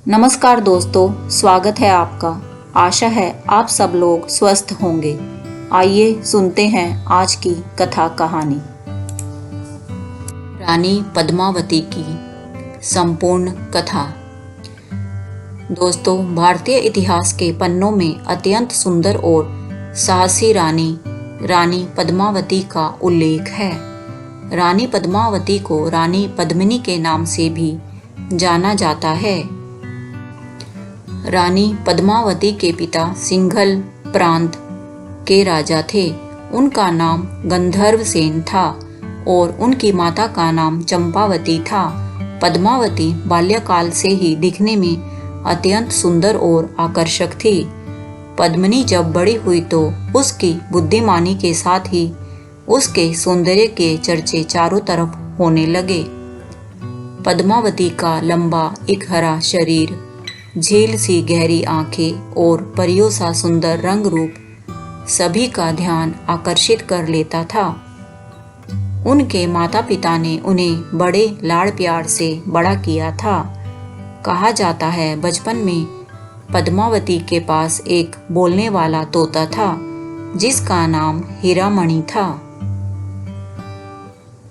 नमस्कार दोस्तों, स्वागत है आपका। आशा है आप सब लोग स्वस्थ होंगे। आइए सुनते हैं आज की कथा कहानी। रानी पद्मावती की संपूर्ण कथा। दोस्तों, भारतीय इतिहास के पन्नों में अत्यंत सुंदर और साहसी रानी पद्मावती का उल्लेख है। रानी पद्मावती को रानी पद्मिनी के नाम से भी जाना जाता है। रानी पद्मावती के पिता सिंघल प्रांत के राजा थे। उनका नाम गंधर्व सेन था और उनकी माता का नाम चंपावती था। पद्मावती बाल्यकाल से ही दिखने में अत्यंत सुंदर और आकर्षक थी। पद्मिनी जब बड़ी हुई तो उसकी बुद्धिमानी के साथ ही उसके सौंदर्य के चर्चे चारों तरफ होने लगे। पद्मावती का लंबा एक हरा शरीर, झील सी गहरी आंखें और परियों सा सुंदर रंग रूप सभी का ध्यान आकर्षित कर लेता था। उनके माता पिता ने उन्हें बड़े लाड़ प्यार से बड़ा किया था। कहा जाता है बचपन में पद्मावती के पास एक बोलने वाला तोता था जिसका नाम हीरामणि था।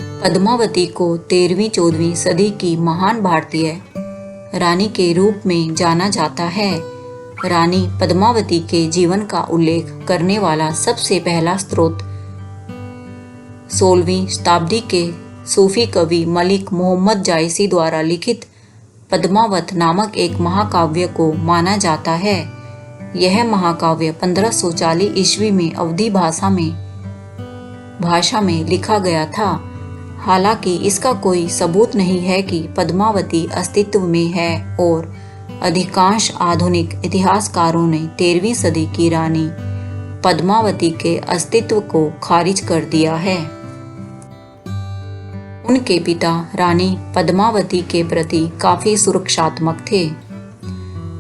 पद्मावती को 13वीं-14वीं सदी की महान भारतीय रानी के रूप में जाना जाता है। रानी पद्मावती के जीवन का उल्लेख करने वाला सबसे पहला स्रोत 16वीं शताब्दी के सूफी कवि मलिक मोहम्मद जायसी द्वारा लिखित पद्मावत नामक एक महाकाव्य को माना जाता है। यह महाकाव्य 1540 ईस्वी में अवधी भाषा में लिखा गया था। हालांकि इसका कोई सबूत नहीं है कि पद्मावती अस्तित्व में है और अधिकांश आधुनिक इतिहासकारों ने 13वीं सदी की रानी पद्मावती के अस्तित्व को खारिज कर दिया है। उनके पिता रानी पद्मावती के प्रति काफी सुरक्षात्मक थे,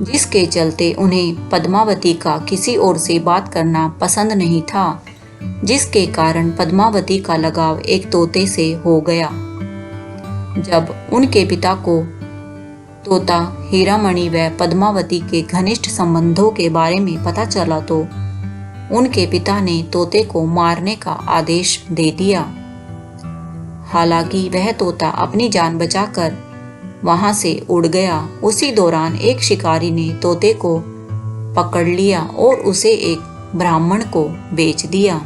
जिसके चलते उन्हें पद्मावती का किसी और से बात करना पसंद नहीं था, जिसके कारण पद्मावती का लगाव एक तोते से हो गया। जब उनके पिता को तोता हीरामणि व पद्मावती के घनिष्ठ संबंधों के बारे में पता चला तो उनके पिता ने तोते को मारने का आदेश दे दिया। हालांकि वह तोता अपनी जान बचाकर वहां से उड़ गया। उसी दौरान एक शिकारी ने तोते को पकड़ लिया और उसे एक ब्राह्मण को बेच दिया।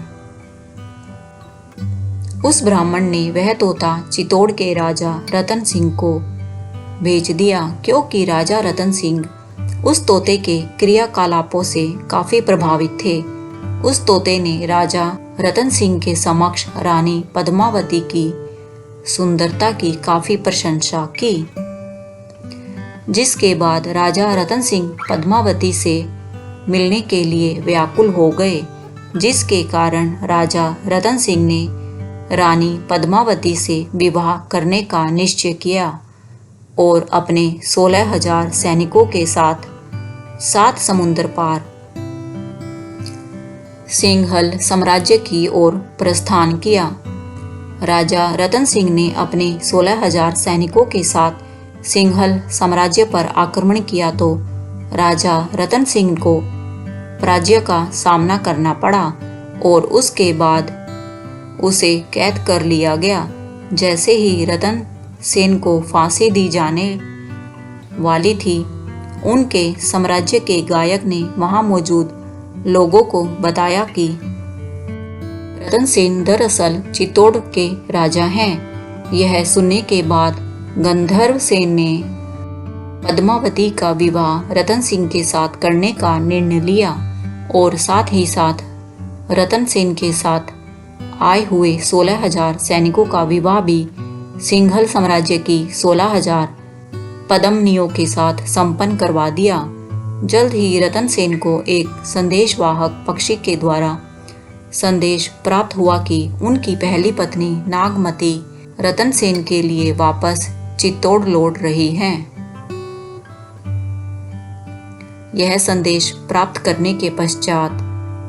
उस ब्राह्मण ने वह तोता चित्तौड़ के राजा रतन सिंह को बेच दिया, क्योंकि राजा रतन सिंह उस तोते के क्रियाकलापों से काफी प्रभावित थे। उस तोते ने राजा रतन सिंह के समक्ष रानी पद्मावती की सुंदरता की काफी प्रशंसा की, जिसके बाद राजा रतन सिंह पद्मावती से मिलने के लिए व्याकुल हो गए, जिसके कारण राजा रतन सिंह ने रानी पद्मावती से विवाह करने का निश्चय किया और अपने 16,000 सैनिकों के साथ 7 समुद्र पार सिंघल साम्राज्य की ओर प्रस्थान किया। राजा रतन सिंह ने अपने 16,000 सैनिकों के साथ सिंघल साम्राज्य पर आक्रमण किया तो राजा रतन सिंह को पराजय का सामना करना पड़ा और उसके बाद उसे कैद कर लिया गया। जैसे ही रतन सेन को फांसी दी जाने वाली थी, उनके साम्राज्य के गायक ने वहां मौजूद लोगों को बताया कि रतन सेन दरअसल चित्तौड़ के राजा हैं। यह सुनने के बाद गंधर्व सेन ने पद्मावती का विवाह रतन सिंह के साथ करने का निर्णय लिया और साथ ही साथ रतन सेन के साथ आए हुए 16,000 सैनिकों का विवाह भी सिंघल साम्राज्य की 16,000 पद्मनियों के साथ संपन्न करवा दिया। जल्द ही रतन सेन को एक संदेशवाहक पक्षी के द्वारा संदेश प्राप्त हुआ कि उनकी पहली पत्नी नागमती रतन सेन के लिए वापस चित्तौड़ लौट रही हैं। यह संदेश प्राप्त करने के पश्चात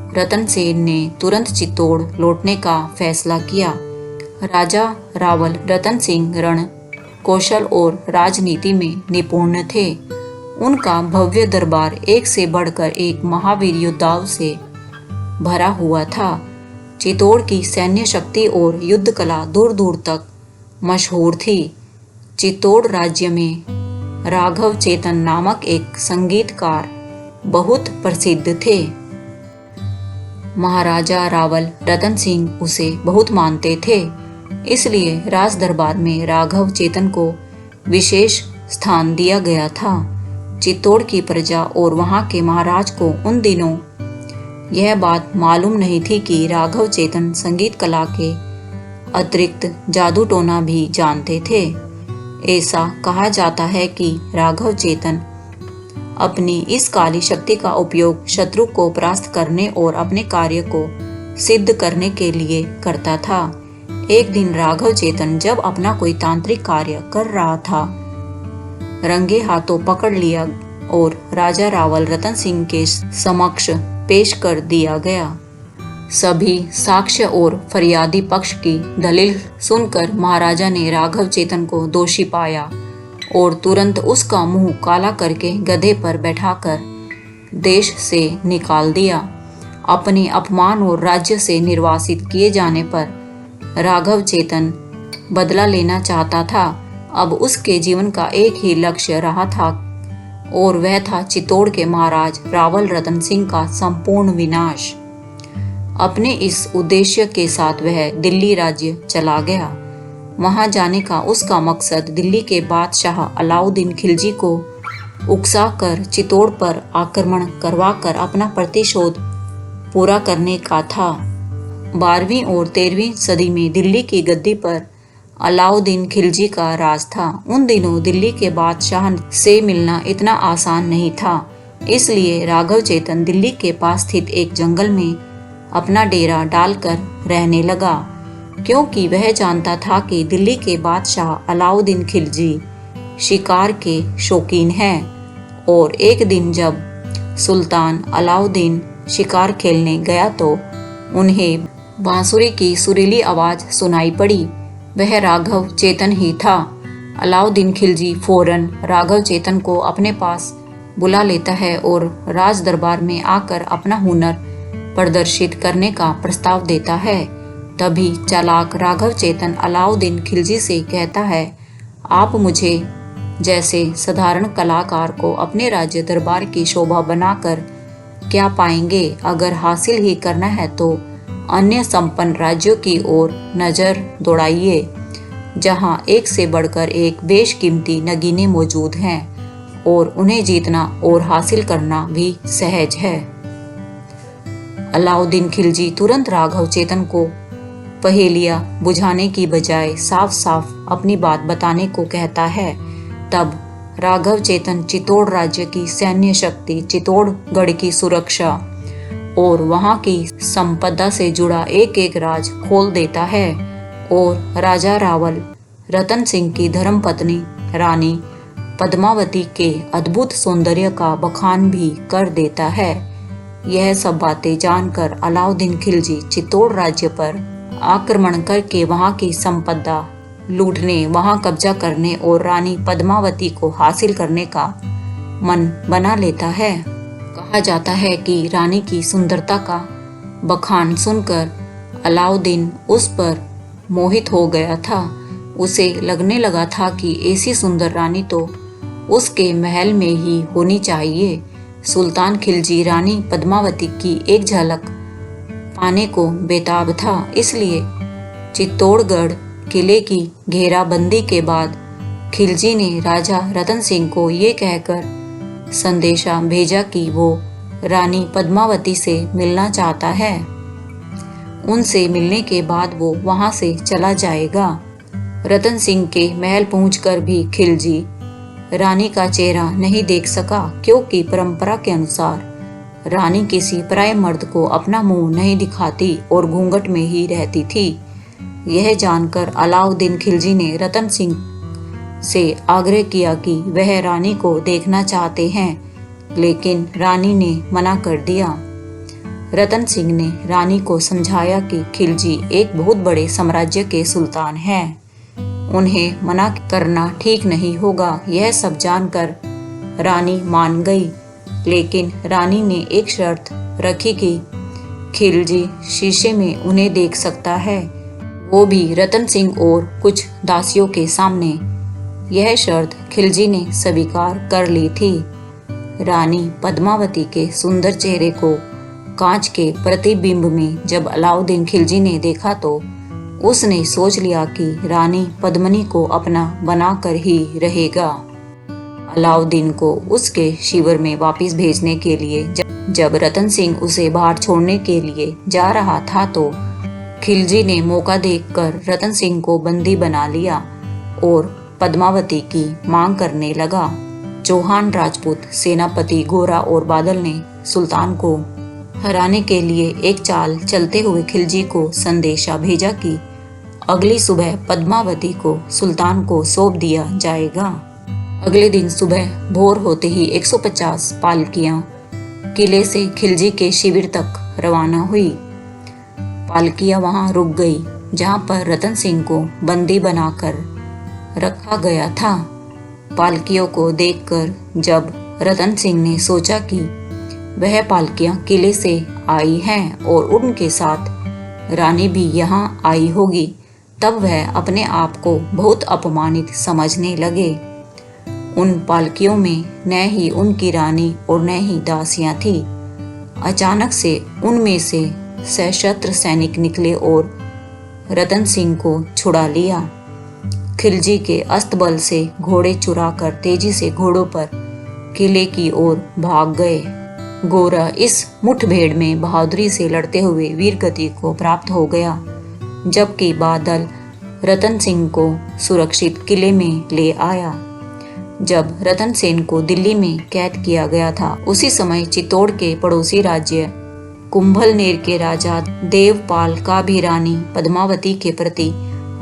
रतन सेन ने तुरंत चित्तौड़ लौटने का फैसला किया। राजा रावल रतन सिंह रण कौशल और राजनीति में निपुण थे। उनका भव्य दरबार एक से बढ़कर एक महावीर योद्धाओं से भरा हुआ था। चित्तौड़ की सैन्य शक्ति और युद्ध कला दूर दूर तक मशहूर थी। चित्तौड़ राज्य में राघव चेतन नामक एक संगीतकार बहुत प्रसिद्ध थे। महाराजा रावल रतन सिंह उसे बहुत मानते थे, इसलिए राज दरबार में राघव चेतन को विशेष स्थान दिया गया था। चित्तौड़ की प्रजा और वहां के महाराज को उन दिनों यह बात मालूम नहीं थी कि राघव चेतन संगीत कला के अतिरिक्त जादू टोना भी जानते थे। ऐसा कहा जाता है कि राघव चेतन अपनी इस काली शक्ति का उपयोग शत्रु को परास्त करने और अपने कार्य को सिद्ध करने के लिए करता था। एक दिन राघव चेतन जब अपना कोई तांत्रिक कार्य कर रहा था, रंगे हाथों पकड़ लिया और राजा रावल रतन सिंह के समक्ष पेश कर दिया गया। सभी साक्ष्य और फरियादी पक्ष की दलील सुनकर महाराजा ने राघव चेतन को दोषी पाया और तुरंत उसका मुंह काला करके गधे पर बैठाकर देश से निकाल दिया। अपने अपमान और राज्य से निर्वासित किए जाने पर राघव चेतन बदला लेना चाहता था। अब उसके जीवन का एक ही लक्ष्य रहा था और वह था चित्तौड़ के महाराज रावल रतन सिंह का संपूर्ण विनाश। अपने इस उद्देश्य के साथ वह दिल्ली राज्य चला गया। वहां जाने का उसका मकसद दिल्ली के बादशाह अलाउद्दीन खिलजी को उकसाकर चित्तौड़ पर आक्रमण करवाकर अपना प्रतिशोध पूरा करने का था। 12वीं और 13वीं सदी में दिल्ली की गद्दी पर अलाउद्दीन खिलजी का राज था। उन दिनों दिल्ली के बादशाह से मिलना इतना आसान नहीं था, इसलिए राघव चेतन दिल्ली के पास स्थित एक जंगल में अपना डेरा डालकर रहने लगा, क्योंकि वह जानता था कि दिल्ली के बादशाह अलाउद्दीन खिलजी शिकार के शौकीन हैं। और एक दिन जब सुल्तान अलाउद्दीन शिकार खेलने गया तो उन्हें बांसुरी की सुरीली आवाज सुनाई पड़ी। वह राघव चेतन ही था। अलाउद्दीन खिलजी फौरन राघव चेतन को अपने पास बुला लेता है और राज दरबार में आकर अपना हुनर प्रदर्शित करने का प्रस्ताव देता है। तभी चालाक राघव चेतन अलाउद्दीन खिलजी से कहता है, आप मुझे जैसे साधारण कलाकार को अपने राज्य दरबार की शोभा बनाकर क्या पाएंगे? अगर हासिल ही करना है तो अन्य संपन्न राज्यों की ओर नजर दौड़ाइए, जहां एक से बढ़कर एक बेशकीमती नगीने मौजूद हैं और उन्हें जीतना और हासिल करना भी सहज है। अलाउद्दीन खिलजी तुरंत राघव चेतन को पहेलियां बुझाने की बजाय साफ साफ अपनी बात बताने को कहता है। तब राघव चेतन चित्तौड़ राज्य की सैन्य शक्ति, चित्तौड़गढ़ की सुरक्षा और वहां की संपदा से जुड़ा एक एक राज खोल देता है और राजा रावल रतन सिंह की धर्मपत्नी रानी पद्मावती के अद्भुत सौंदर्य का बखान भी कर देता है। यह सब बातें जानकर अलाउद्दीन खिलजी चित्तौड़ राज्य पर आक्रमण करके वहां की संपदा लूटने, वहां कब्जा करने और रानी पद्मावती को हासिल करने का मन बना लेता है। कहा जाता है कि रानी की सुंदरता का बखान सुनकर अलाउद्दीन उस पर मोहित हो गया था। उसे लगने लगा था कि ऐसी सुंदर रानी तो उसके महल में ही होनी चाहिए। सुल्तान खिलजी रानी पद्मावती की एक झलक पाने को बेताब था, इसलिए चित्तौड़गढ़ किले की घेराबंदी के बाद खिलजी ने राजा रतन सिंह को ये कहकर संदेशा भेजा कि वो रानी पद्मावती से मिलना चाहता है। उनसे मिलने के बाद वो वहां से चला जाएगा। रतन सिंह के महल पहुंचकर भी खिलजी रानी का चेहरा नहीं देख सका, क्योंकि परंपरा के अनुसार रानी किसी पराये मर्द को अपना मुंह नहीं दिखाती और घूंघट में ही रहती थी। यह जानकर अलाउद्दीन खिलजी ने रतन सिंह से आग्रह किया कि वह रानी को देखना चाहते हैं, लेकिन रानी ने मना कर दिया। रतन सिंह ने रानी को समझाया कि खिलजी एक बहुत बड़े साम्राज्य के सुल्तान हैं, उन्हें मना करना ठीक नहीं होगा। यह सब जानकर रानी मान गई, लेकिन रानी ने एक शर्त रखी कि खिलजी शीशे में उन्हें देख सकता है, वो भी रतन सिंह और कुछ दासियों के सामने। यह शर्त खिलजी ने स्वीकार कर ली थी। रानी पद्मावती के सुंदर चेहरे को कांच के प्रतिबिंब में जब अलाउद्दीन खिलजी ने देखा तो उसने सोच लिया कि रानी पद्मिनी को अपना बनाकर ही रहेगा। अलाउद्दीन को उसके शिविर में वापस भेजने के लिए जब रतन सिंह उसे बाहर छोड़ने के लिए जा रहा था तो खिलजी ने मौका देखकर रतन सिंह को बंदी बना लिया और पद्मावती की मांग करने लगा। चौहान राजपूत सेनापति गोरा और बादल ने सुल्तान को हराने के लिए एक चाल चलते हुए खिलजी को संदेशा भेजा कि अगली सुबह पद्मावती को सुल्तान को सौंप दिया जाएगा। अगले दिन सुबह भोर होते ही 150 पालकियां किले से खिलजी के शिविर तक रवाना हुई। पालकियां वहां रुक गई जहां पर रतन सिंह को बंदी बनाकर रखा गया था। पालकियों को देखकर जब रतन सिंह ने सोचा कि वह पालकियां किले से आई हैं और उनके साथ रानी भी यहाँ आई होगी, तब वह अपने आप को बहुत अपमानित समझने लगे। उन पालकियों में न ही उनकी रानी और न ही दासियां थी। अचानक से उनमें से सशस्त्र सैनिक निकले और रतन सिंह को छुड़ा लिया। खिलजी के अस्तबल से घोड़े चुराकर तेजी से घोड़ों पर किले की ओर भाग गए। गोरा इस मुठभेड़ में बहादुरी से लड़ते हुए वीरगति को प्राप्त हो गया, जबकि बादल रतन सिंह को सुरक्षित किले में ले आया। जब रतन सेन को दिल्ली में कैद किया गया था, उसी समय चित्तौड़ के पड़ोसी राज्य कुंभलनेर के राजा देवपाल का भी रानी पद्मावती के प्रति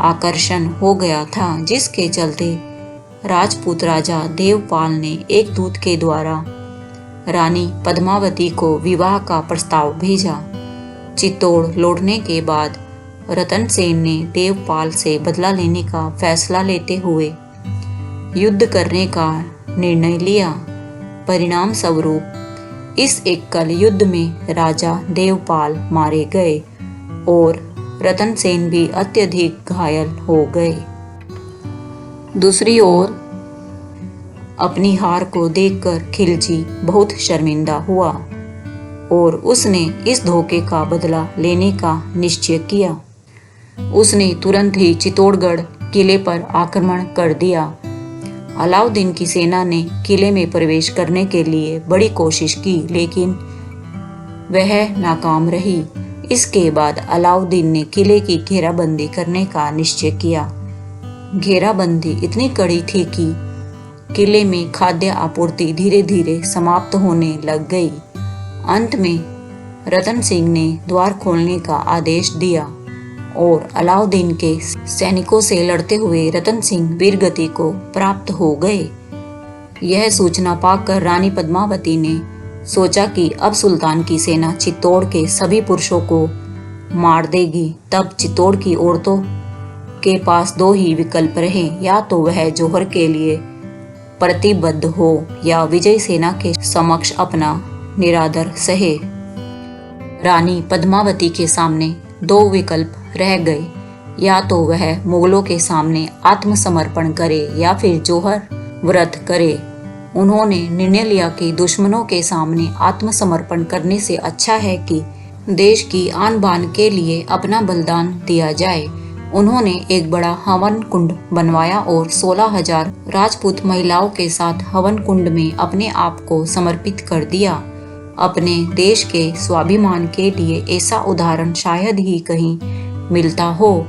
आकर्षण हो गया था, जिसके चलते राजपूत राजा देवपाल ने एक दूत के द्वारा रानी पद्मावती को विवाह का प्रस्ताव भेजा। चित्तौड़ लौटने के बाद रतन सेन ने देवपाल से बदला लेने का फैसला लेते हुए युद्ध करने का निर्णय लिया। परिणाम स्वरूप इस एकल युद्ध में राजा देवपाल मारे गए और रतन सेन भी अत्यधिक घायल हो गए। दूसरी ओर अपनी हार को देखकर खिलजी बहुत शर्मिंदा हुआ और उसने इस धोखे का बदला लेने का निश्चय किया। उसने तुरंत ही चित्तौड़गढ़ किले पर आक्रमण कर दिया। अलाउद्दीन की सेना ने किले में प्रवेश करने के लिए बड़ी कोशिश की, लेकिन वह नाकाम रही। इसके बाद अलाउद्दीन ने किले की घेराबंदी करने का निश्चय किया। घेराबंदी इतनी कड़ी थी कि किले में खाद्य आपूर्ति धीरे धीरे समाप्त होने लग गई। अंत में रतन सिंह ने द्वार खोलने का आदेश दिया और अलाउद्दीन के सैनिकों से लड़ते हुए रतन सिंह वीरगति को प्राप्त हो गए। यह सूचना पाकर रानी पद्मावती ने सोचा कि अब सुल्तान की सेना चित्तौड़ के सभी पुरुषों को मार देगी। तब चित्तौड़ की औरतों के पास दो ही विकल्प रहे, या तो वह जौहर के लिए प्रतिबद्ध हो या विजय सेना के समक्ष अपना निरादर सहे। रानी पद्मावती के सामने दो विकल्प रह गए, या तो वह मुगलों के सामने आत्मसमर्पण करे या फिर जौहर व्रत करे। उन्होंने निर्णय लिया कि दुश्मनों के सामने आत्मसमर्पण करने से अच्छा है कि देश की आन बान के लिए अपना बलिदान दिया जाए। उन्होंने एक बड़ा हवन कुंड बनवाया और 16,000 राजपूत महिलाओं के साथ हवन कुंड में अपने आप को समर्पित कर दिया। अपने देश के स्वाभिमान के लिए ऐसा उदाहरण शायद ही कहीं मिलता हो।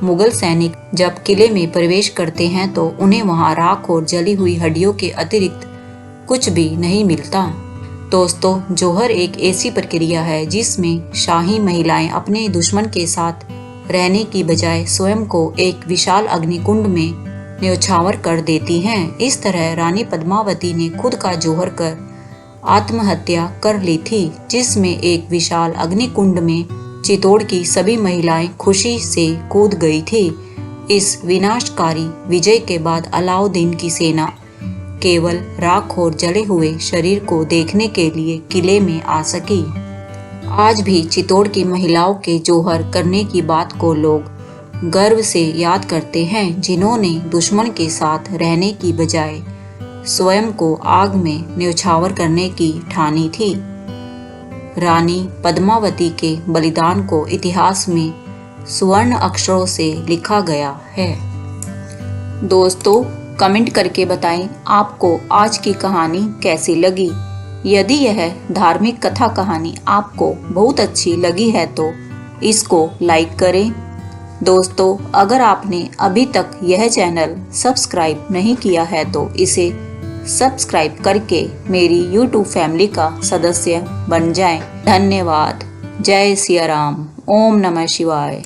मुगल सैनिक जब किले में प्रवेश करते हैं तो उन्हें वहां राख और जली हुई हड्डियों के अतिरिक्त कुछ भी नहीं मिलता। दोस्तों, जौहर एक ऐसी प्रक्रिया है जिसमें शाही महिलाएं अपने दुश्मन के साथ रहने की बजाय स्वयं को एक विशाल अग्निकुंड में न्यौछावर कर देती हैं। इस तरह रानी पद्मावती ने खुद का जौहर कर आत्महत्या कर ली थी, जिसमें एक विशाल अग्निकुंड में चित्तौड़ की सभी महिलाएं खुशी से कूद गई थी। इस विनाशकारी विजय के बाद अलाउद्दीन की सेना केवल राख और जले हुए शरीर को देखने के लिए किले में आ सकी। आज भी चित्तौड़ की महिलाओं के जौहर करने की बात को लोग गर्व से याद करते हैं, जिन्होंने दुश्मन के साथ रहने की बजाय स्वयं को आग में न्यौछावर करने की ठानी थी। रानी पद्मावती के बलिदान को इतिहास में स्वर्ण अक्षरों से लिखा गया है। दोस्तों, कमेंट करके बताएं आपको आज की कहानी कैसी लगी। यदि यह धार्मिक कथा कहानी आपको बहुत अच्छी लगी है तो इसको लाइक करें। दोस्तों, अगर आपने अभी तक यह चैनल सब्सक्राइब नहीं किया है तो इसे सब्सक्राइब करके मेरी YouTube फैमिली का सदस्य बन जाएं। धन्यवाद। जय सिया राम। ओम नमः शिवाय।